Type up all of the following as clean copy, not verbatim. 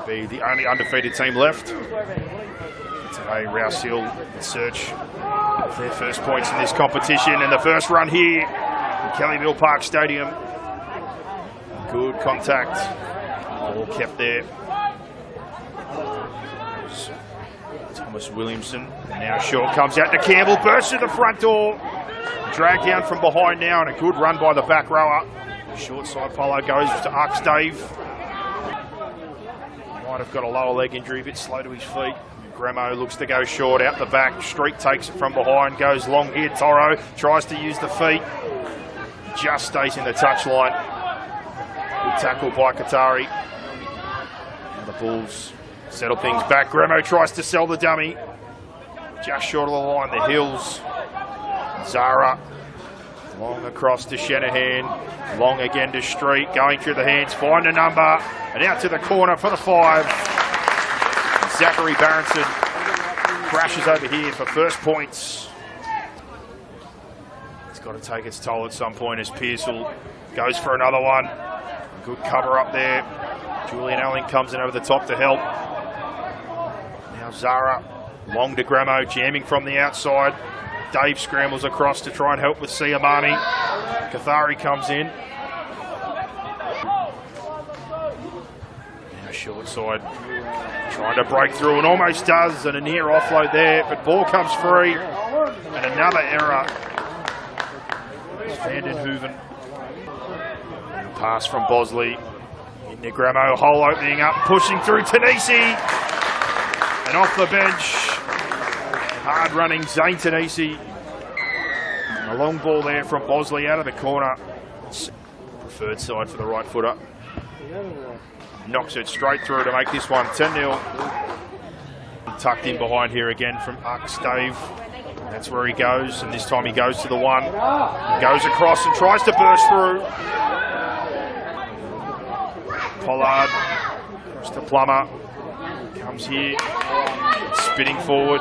be the only undefeated team left. Today, Rouse will search for their first points in this competition, and the first run here in Kellyville Park Stadium. Good contact, ball kept there. Thomas Williamson, and now short comes out to Campbell, bursts through the front door, dragged down from behind now, and a good run by the back rower. Short side Polo goes to Ux Dave. Might have got a lower leg injury, a bit slow to his feet. Gremo looks to go short, out the back. Street takes it from behind, goes long here. Toro tries to use the feet. Just stays in the touchline. Good tackle by Qatari. And the Bulls settle things back. Gremo tries to sell the dummy. Just short of the line, the Hills. Zara. Long across to Shanahan. Long again to Street. Going through the hands. Find a number. And out to the corner for the 5. Zachary Barronson crashes over here for first points. It's got to take its toll at some point as Pearsall goes for another one. Good cover up there. Julian Elling comes in over the top to help. Now Zara. Long to Gramo, jamming from the outside. Dave scrambles across to try and help with Siamani. Qatari comes in. Now short side. Trying to break through and almost does, and a near offload there, but ball comes free. And another error. It's Van den Hooven. Pass from Bosley. Into Gramo, hole opening up, pushing through Tanisi. And off the bench, hard running Zane Tanisi. A long ball there from Bosley out of the corner. Preferred side for the right footer. Knocks it straight through to make this one 10-0. Tucked in behind here again from Ux Dave. That's where he goes, and this time he goes to the 1. Goes across and tries to burst through. Pollard across to Plummer. Comes here, spinning forward.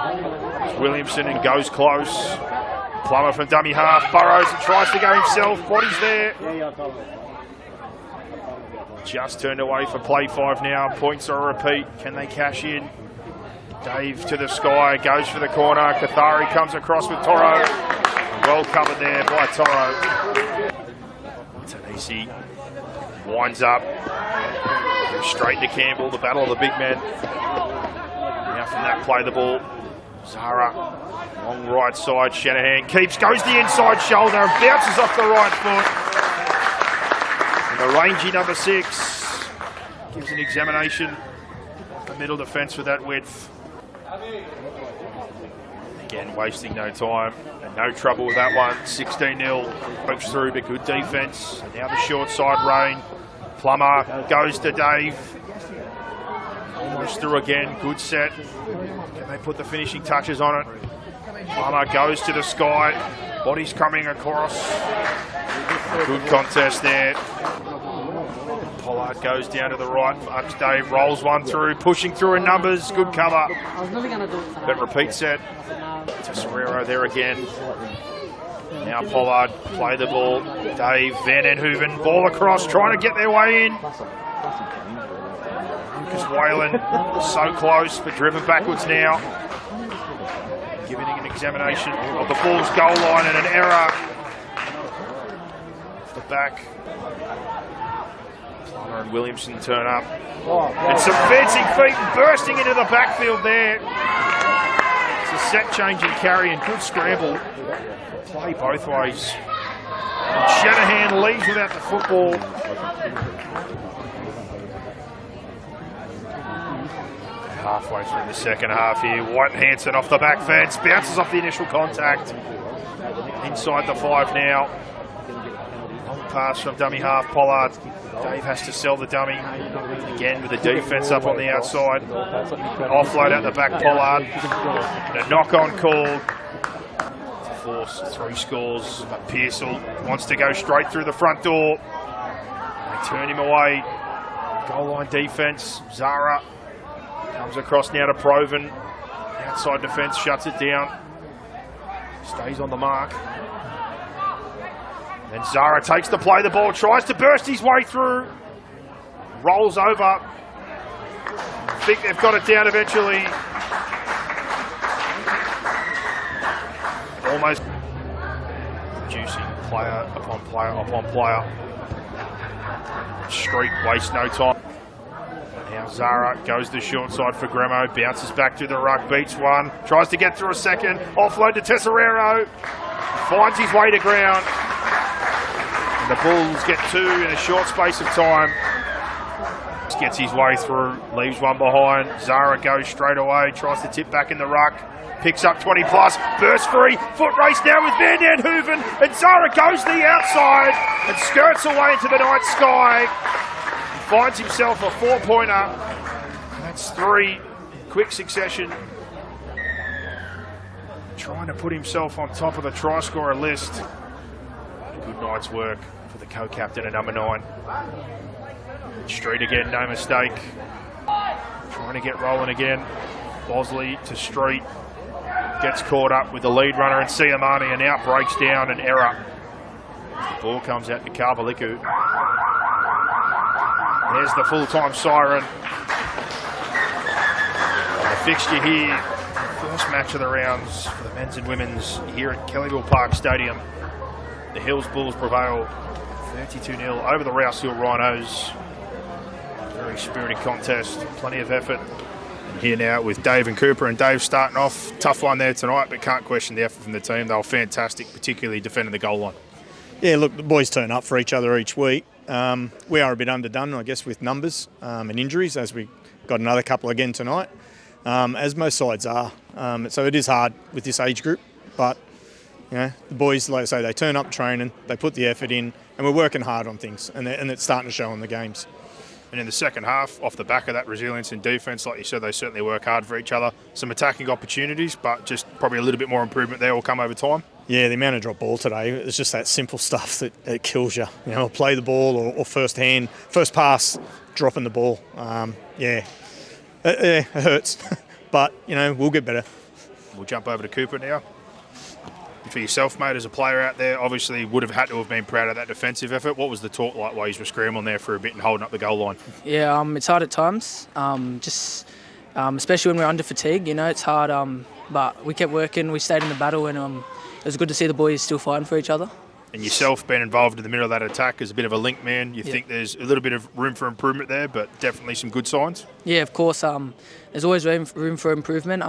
Williamson and goes close. Plummer from dummy half, burrows and tries to go himself. Body's there. Just turned away for play 5 now. Points are a repeat. Can they cash in? Dave to the sky, goes for the corner. Qatari comes across with Toro. Well covered there by Toro. Tanisi winds up. Goes straight to Campbell, the battle of the big men. Now from that play the ball. Zara, long right side. Shanahan keeps, goes the inside shoulder and bounces off the right foot. The rangy number 6 gives an examination of the middle defence with that width. Again, wasting no time and no trouble with that one. 16-0, pokes through, but good defence. And now the short side rain. Plummer goes to Dave. Almost through again, good set. Can they put the finishing touches on it? Plummer goes to the sky. Body's coming across. Good contest there. Pollard goes down to the right for Ux Dave, rolls one through, pushing through in numbers, good cover. But repeat set to Serrero there again. Now Pollard, play the ball. Dave, Van den Hooven, ball across, trying to get their way in. Lucas Whalen, so close, but driven backwards now. Giving an examination of the ball's goal line and an error. Off the back. Plummer and Williamson turn up. And some fencing feet and bursting into the backfield there. It's a set change and carry and good scramble. Play both ways. And Shanahan leaves without the football. Halfway through the second half here. White and Hanson off the back fence. Bounces off the initial contact. Inside the 5 now. Long pass from dummy half Pollard. Dave has to sell the dummy. Again with the defence up on the outside. Offload out the back Pollard. And a knock-on call. To force 3 scores. But Pearsall wants to go straight through the front door. They turn him away. Goal line defence. Zara comes across now to Proven. Outside defence shuts it down. Stays on the mark. Then Zara takes the play, the ball, tries to burst his way through. Rolls over. think they've got it down eventually. Almost reducing player upon player upon player. Street wastes no time. Now Zara goes to the short side for Gremo, bounces back through the ruck, beats one, tries to get through a second, offload to Tesserero, finds his way to ground. And the Bulls get two in a short space of time. Gets his way through, leaves one behind. Zara goes straight away, tries to tip back in the ruck, picks up 20 plus, bursts free, foot race now with Van Den Hooven, and Zara goes to the outside and skirts away into the night sky. He finds himself a 4-pointer. That's 3 in quick succession. Trying to put himself on top of the try scorer list. Good night's work for the co-captain at number 9. Street again, no mistake. Trying to get rolling again. Bosley to Street. Gets caught up with the lead runner and Siamani, and now breaks down an error. The ball comes out to Karvaliku. There's the full-time siren. The fixture here, first match of the rounds for the men's and women's here at Kellyville Park Stadium. The Hills Bulls prevail 32-0 over the Rouse Hill Rhinos. Very spirited contest, plenty of effort. And here now with Dave and Cooper, and Dave starting off. Tough one there tonight, but can't question the effort from the team. They were fantastic, particularly defending the goal line. Yeah, look, the boys turn up for each other each week. We are a bit underdone, I guess, with numbers and injuries, as we got another couple again tonight, as most sides are. So it is hard with this age group, but you know, the boys, like I say, they turn up training, they put the effort in, and we're working hard on things, and it's starting to show in the games. And in the second half, off the back of that resilience in defence, like you said, they certainly work hard for each other. Some attacking opportunities, but just probably a little bit more improvement there will come over time. Yeah, the amount of drop ball today, it's just that simple stuff that it kills you. You know, play the ball or first pass, dropping the ball. It hurts, but, you know, we'll get better. We'll jump over to Cooper now. For yourself, mate, as a player out there, obviously would have had to have been proud of that defensive effort. What was the talk like while you were scrambling there for a bit and holding up the goal line? Yeah, it's hard at times, especially when we're under fatigue. You know, it's hard, but we kept working, we stayed in the battle, and it was good to see the boys still fighting for each other. And yourself being involved in the middle of that attack as a bit of a link man, you think there's a little bit of room for improvement there, but definitely some good signs? Yeah, of course. There's always room for improvement.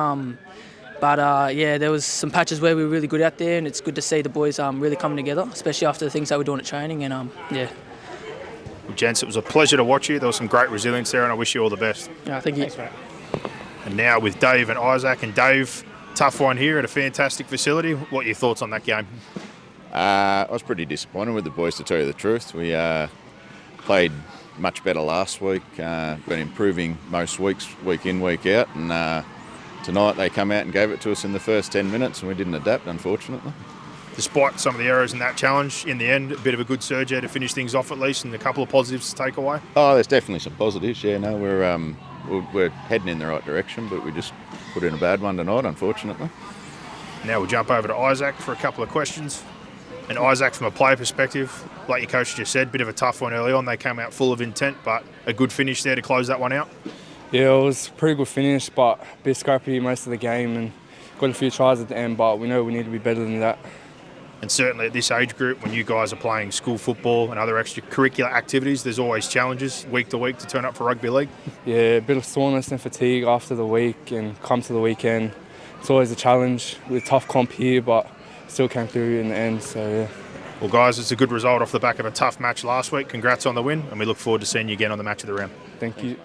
There was some patches where we were really good out there, and it's good to see the boys really coming together, especially after the things that we're doing at training. And Well, gents, it was a pleasure to watch you. There was some great resilience there, and I wish you all the best. Yeah, thank you. Thanks, mate. And now with Dave and Isaac. And Dave, tough one here at a fantastic facility. What are your thoughts on that game? I was pretty disappointed with the boys, to tell you the truth. We played much better last week, been improving most weeks, week in, week out, and tonight they come out and gave it to us in the first 10 minutes, and we didn't adapt, unfortunately. Despite some of the errors in that challenge, in the end, a bit of a good surge there to finish things off at least, and a couple of positives to take away. Oh, there's definitely some positives. Yeah, no, we're heading in the right direction, but we just put in a bad one tonight, unfortunately. Now we'll jump over to Isaac for a couple of questions. And Isaac, from a player perspective, like your coach just said, bit of a tough one early on. They came out full of intent, but a good finish there to close that one out. Yeah, it was a pretty good finish, but a bit scrappy most of the game, and got a few tries at the end, but we know we need to be better than that. And certainly at this age group, when you guys are playing school football and other extracurricular activities, there's always challenges week to week to turn up for rugby league. Yeah, a bit of soreness and fatigue after the week, and come to the weekend. It's always a challenge with tough comp here, but still came through in the end, so yeah. Well, guys, it's a good result off the back of a tough match last week. Congrats on the win, and we look forward to seeing you again on the match of the round. Thank you.